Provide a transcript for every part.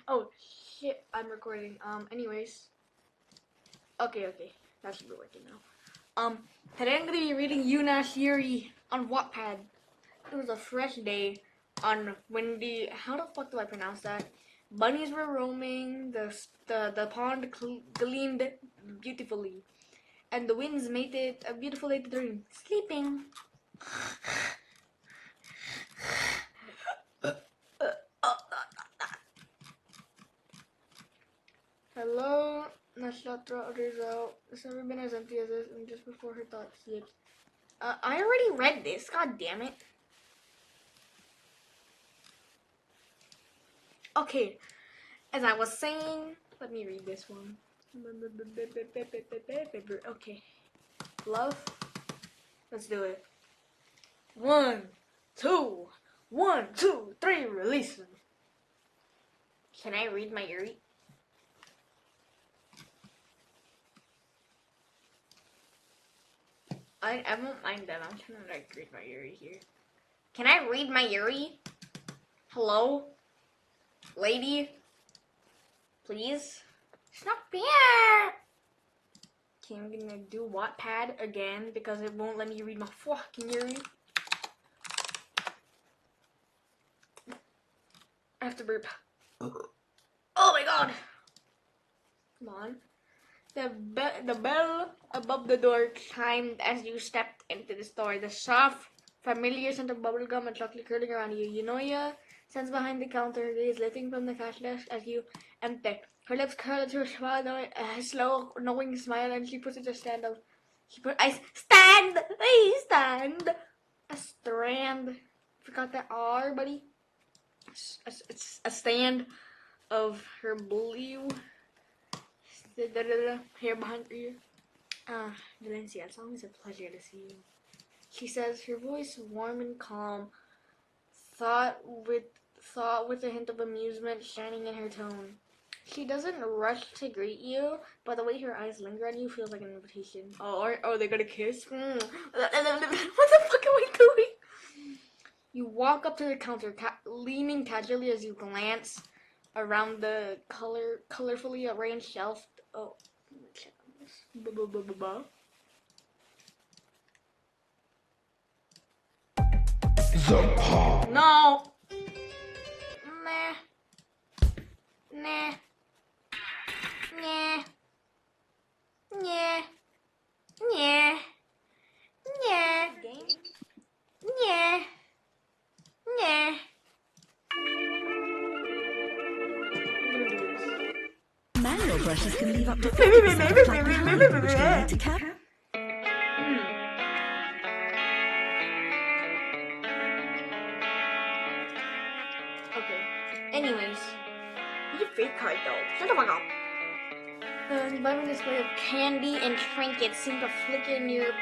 Oh shit, I'm recording. Anyways. Okay. That should be working now. Today I'm gonna be reading eunash Yuri on Wattpad. It was a fresh day on windy. How the fuck do I pronounce that? Bunnies were roaming. The pond gleamed beautifully, and the winds made it a beautiful day to dream. Sleeping. Hello, Nashatra Rizzo. It's never been as empty as this, and just before her thoughts slipped. I already read this. God damn it. Okay, as I was saying, let me read this one. Okay, love. Let's do it. 1, 2, 1, 2, 3. Release them. Can I read my yuri? I won't mind that. I'm trying to read my yuri here. Can I read my yuri? Hello? Lady? Please? Stop here! Okay, I'm gonna do Wattpad again because it won't let me read my fucking yuri. I have to burp. Oh my god! Come on. The bell above the door chimed as you stepped into the store. The soft, familiar scent of bubblegum and chocolate curling around you. Eunoia stands behind the counter, her gaze lifting from the cash desk as you enter. Her lips curl into a smile, a slow, knowing smile, and she puts it a stand of. I stand! A strand. Forgot that R, buddy. It's a stand of her blue hair behind her ear. Valencia, it's always a pleasure to see you. She says, her voice warm and calm, thought with a hint of amusement shining in her tone. She doesn't rush to greet you, but the way her eyes linger on you feels like an invitation. Oh, they're gonna kiss? What the fuck am I doing? You walk up to the counter, leaning casually as you glance around the colorfully arranged shelf. Oh, check on this. No. Nah. Nah. Nah. Yeah. Yeah. Yeah. Yeah. Yeah. Manual brushes can leave up to 50% of fluff behind, which can lead to cap. Okay. Anyways, you fake card though. Shut the fuck up. The environment display of candy and trinkets seem to flicker in your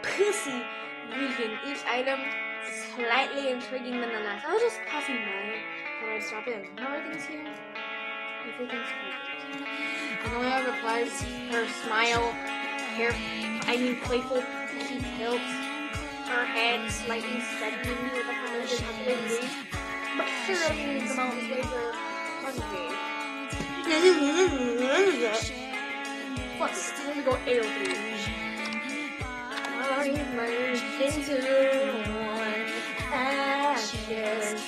pussy vision. Each item slightly intriguing nonetheless. I was just passing by. Thought I'd stop in. How are things here? Everything's perfect. Anoya replies, her smile, playful, she tilts her head slightly steadying with a familiar calculated breeze, but surely the mountains way for hungry. Fuck it, I'm gonna go ao3. I merge into one. Ashes,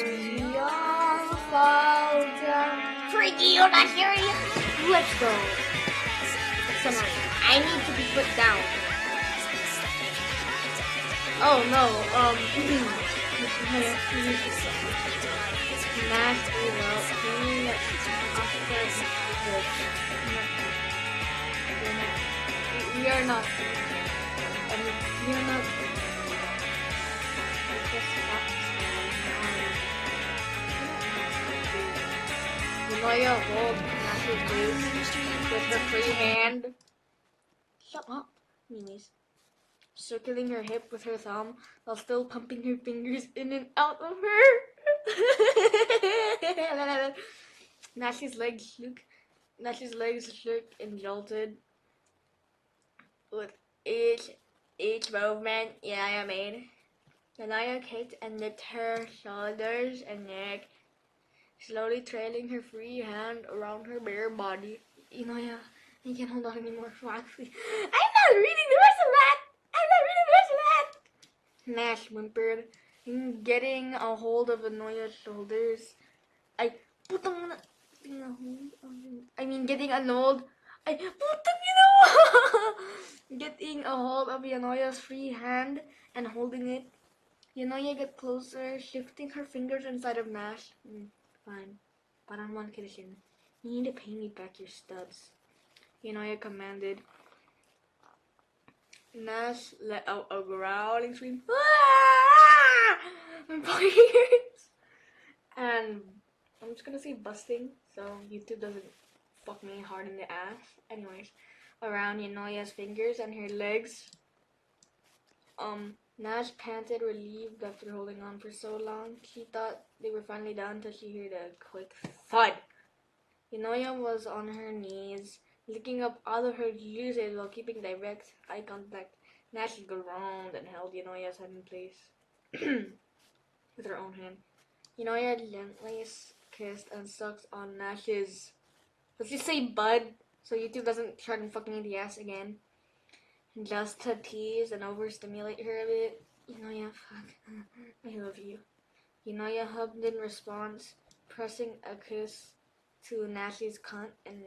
we all fall down. Freaky, you're not hearing? Let's go. Someone, I need to be put down. Oh no, Mash we are not. We are not. Eunoia holds Nash's face with her free hand. Shut up. Anyways. Circling her hip with her thumb while still pumping her fingers in and out of her. Nash's legs shook and jolted with each each movement Eunash made, Eunash kicked and licked her shoulders and neck, slowly trailing her free hand around her bare body. Eunash, I can't hold on anymore. Actually, I'm not reading the rest of that! I'm not reading the rest of that! Nash whimpered, getting a hold of Euna's shoulders. Getting annoyed. Getting a hold of Euna's free hand and holding it. Eunash got closer, shifting her fingers inside of Nash. Fine, but on one condition. You need to pay me back your stubs. Eunash commanded. Nash let out a growling scream. And I'm just gonna say busting, so YouTube doesn't fuck me hard in the ass. Anyways, around Euna's fingers and her legs. Nash panted, relieved after holding on for so long. She thought they were finally done until she heard a quick thud. Eunash was on her knees, licking up all of her juices while keeping direct eye contact. Nash groaned and held Euna's head in place with her own hand. Eunash gently kissed and sucked on Nash's, let's just say bud, so YouTube doesn't try to fuck me in the ass again. Just to tease and overstimulate her a bit. Eunash, fuck, I love you. Eunash hugged in response, pressing a kiss to Nash's cunt and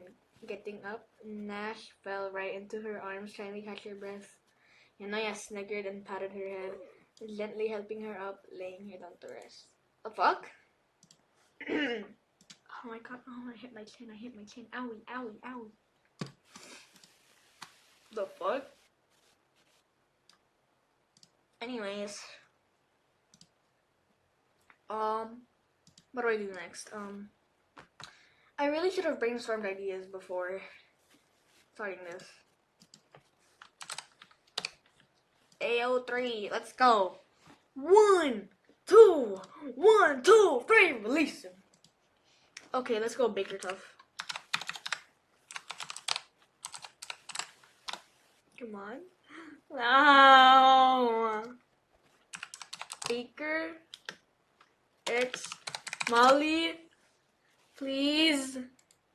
getting up. Nash fell right into her arms, trying to catch her breath. Eunash snickered and patted her head, gently helping her up, laying her down to rest. The fuck? Oh my god, oh, I hit my chin, owie, owie, owie. The fuck? Anyways. What do I do next? I really should have brainstormed ideas before starting this. ao3, let's go. 1, 2, 1, 2, 3, release him. Okay, let's go Baker Tough. Come on. No. Baker. X. Molly. Please.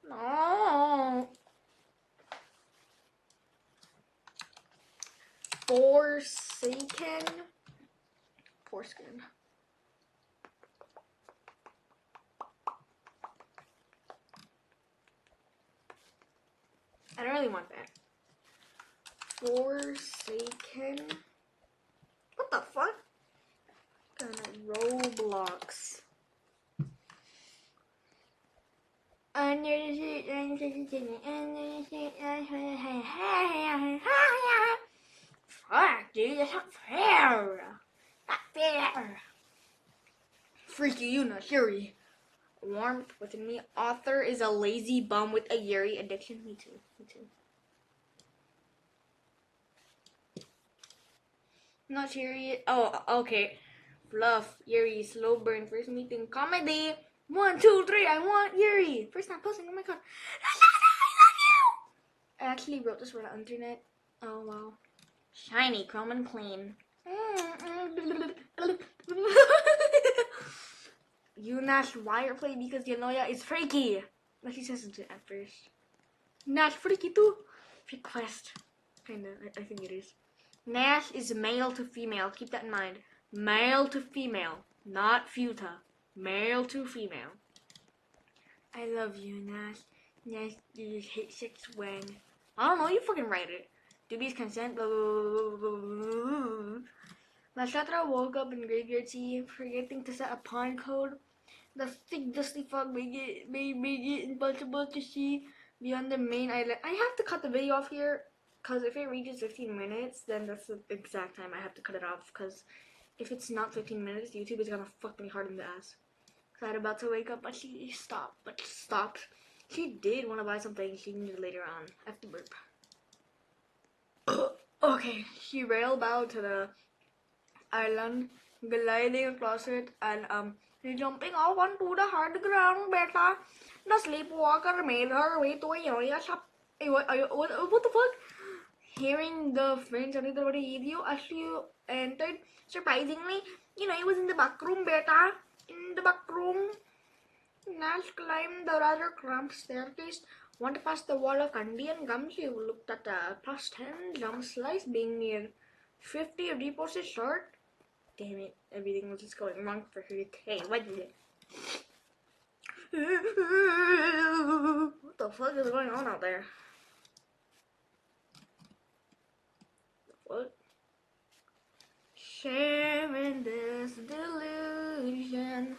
No. Forsaken. Foreskin. I don't really want that. Forsaken. What the fuck? Roblox. Fuck, dude, that's not fair. Not fair. Freaky eunash, yuri. Warmth within me. Author is a lazy bum with a yuri addiction. Me too. Me too. Not yuri. Oh, okay. Fluff, yuri, slow burn, first meeting, comedy. 1, 2, 3. I want yuri. First time posting. Oh my god. I love you. I actually wrote this for the internet. Oh wow. Shiny, chrome and clean. Eunash wireplay because Eunash is freaky. Like he says it at first. Nash freaky too. Freak quest. Kinda, I think it is. Nash is male to female. Keep that in mind. Male to female. Not futa. Male to female. I love you, Nash. Nash, you hate sex when. I don't know, you fucking write it. Dubious consent. Blah, blah, blah, blah. Nashatra woke up in graveyard tea, forgetting to set a pawn code. The thick dusty fog made it impossible to see beyond the main island. I have to cut the video off here, because if it reaches 15 minutes, then that's the exact time I have to cut it off, because if it's not 15 minutes, YouTube is gonna fuck me hard in the ass. So I was about to wake up, but she stopped. She did want to buy something she needed later on. I have to burp. Okay, she railed out to the island, gliding across it, and jumping off onto the hard ground better. The sleepwalker made her way to a shop. What the fuck? hearing the friends on the radio as you entered. Surprisingly, he was in the back room, beta. In the back room. Nash climbed the rather cramped staircase, went past the wall of candy and gum. She looked at the +10 jump slice being near 50 reposts short. Damn it, everything was just going wrong for her. Hey, what is it? What the fuck is going on out there? What? Sharing this delusion,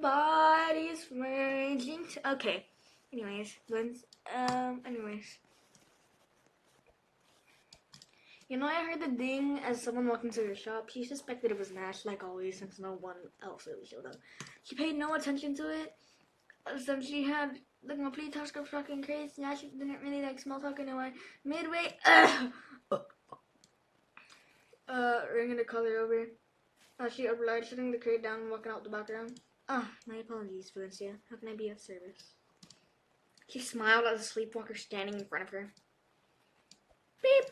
bodies raging. Okay. Anyways. I heard the ding as someone walked into the shop. She suspected it was Nash, like always, since no one else really showed up. She paid no attention to it, since she had the complete task of trucking crates. Nash didn't really like small talk anyway. Midway, ringing the collar over. She obliged, setting the crate down and walking out the background. My apologies, Valencia. How can I be of service? She smiled at the sleepwalker standing in front of her. Beep!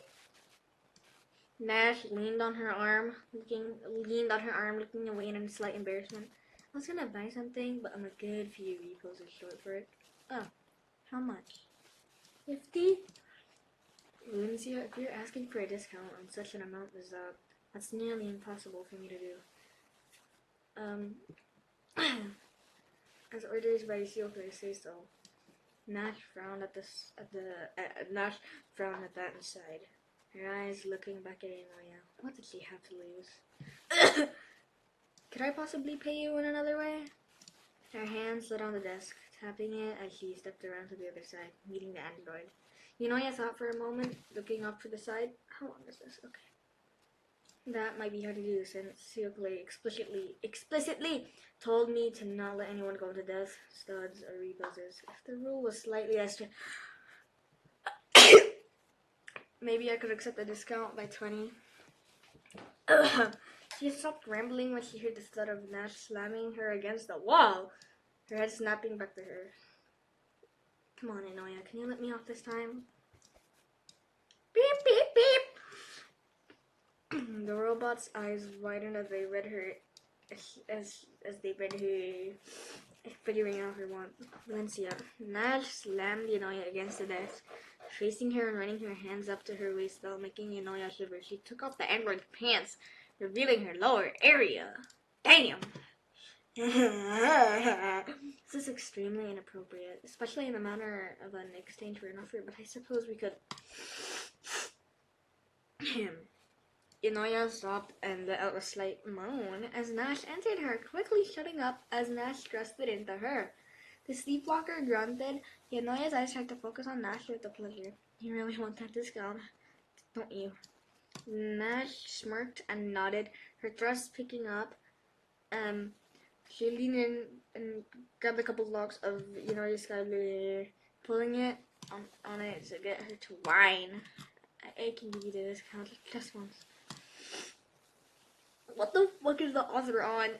Nash leaned on her arm, looking away in slight embarrassment. I was gonna buy something, but I'm a good few repos are short for it. Oh, how much? 50? Valencia, if you're asking for a discount on such an amount as that, that's nearly impossible for me to do. As orders by Yuri say so. Nash frowned at that and sighed. Her eyes looking back at Anoya. What did she have to lose? Could I possibly pay you in another way? Her hand slid on the desk, tapping it as she stepped around to the other side, meeting the android. Anoya thought for a moment, looking up to the side. How long is this? Okay. That might be hard to do since Yuri explicitly told me to not let anyone go to death, studs, or reposes. If the rule was slightly extra, maybe I could accept the discount by 20. She stopped rambling when she heard the thud of Nash slamming her against the wall, her head snapping back to her. Come on, Anoya, can you let me off this time? Beep, beep, beep! The robot's eyes widened as they read her, figuring out her want. Valencia. Nash slammed Anoya against the desk, facing her and running her hands up to her waist while making Anoya shiver. She took off the android's pants, revealing her lower area. Damn! This is extremely inappropriate, especially in the manner of an exchange for an offer, but I suppose we could... Anoya stopped and let out a slight moan as Nash entered her, quickly shutting up as Nash thrust it into her. The sleepwalker grunted. Anoya's eyes tried to focus on Nash with the pleasure. You really want that discount, don't you? Nash smirked and nodded, her thrust picking up. She leaned in and grabbed a couple locks of Anoya's sky blue hair, pulling it on it to get her to whine. I can give you the discount just once. What the fuck is the author on?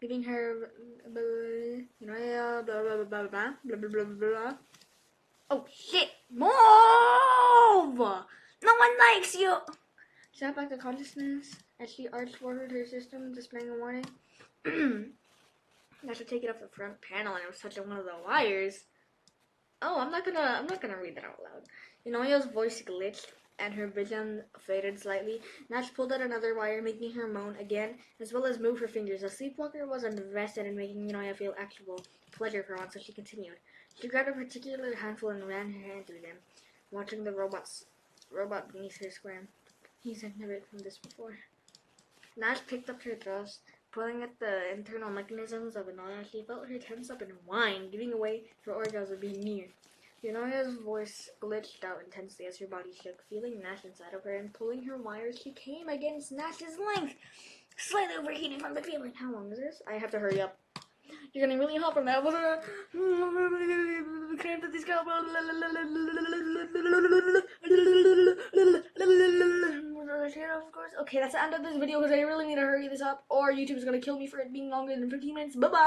Giving her Oh shit! Move! No one likes you! She snapped back to consciousness as she arched forward her system, displaying a warning. I should take it off the front panel and it was touching one of the wires. Oh, I'm not gonna read that out loud. Anoya's voice glitched and her vision faded slightly. Nash pulled out another wire, making her moan again, as well as move her fingers. The sleepwalker was invested in making Anoya feel actual pleasure for once, so she continued. She grabbed a particular handful and ran her hand through them, watching the robot beneath her squirm. He's never done this before. Nash picked up her thrust, pulling at the internal mechanisms of Anoya. She felt her tense up and whine, giving away her orgasm being near. Anoya's voice glitched out intensely as her body shook, feeling Nash inside of her and pulling her wires. She came against Nash's length, slightly overheating from the feeling. How long is this? I have to hurry up. You're getting really hot from that. Can I put this girl? Of course. Okay, that's the end of this video because I really need to hurry this up, or YouTube is gonna kill me for it being longer than 15 minutes. Bye bye.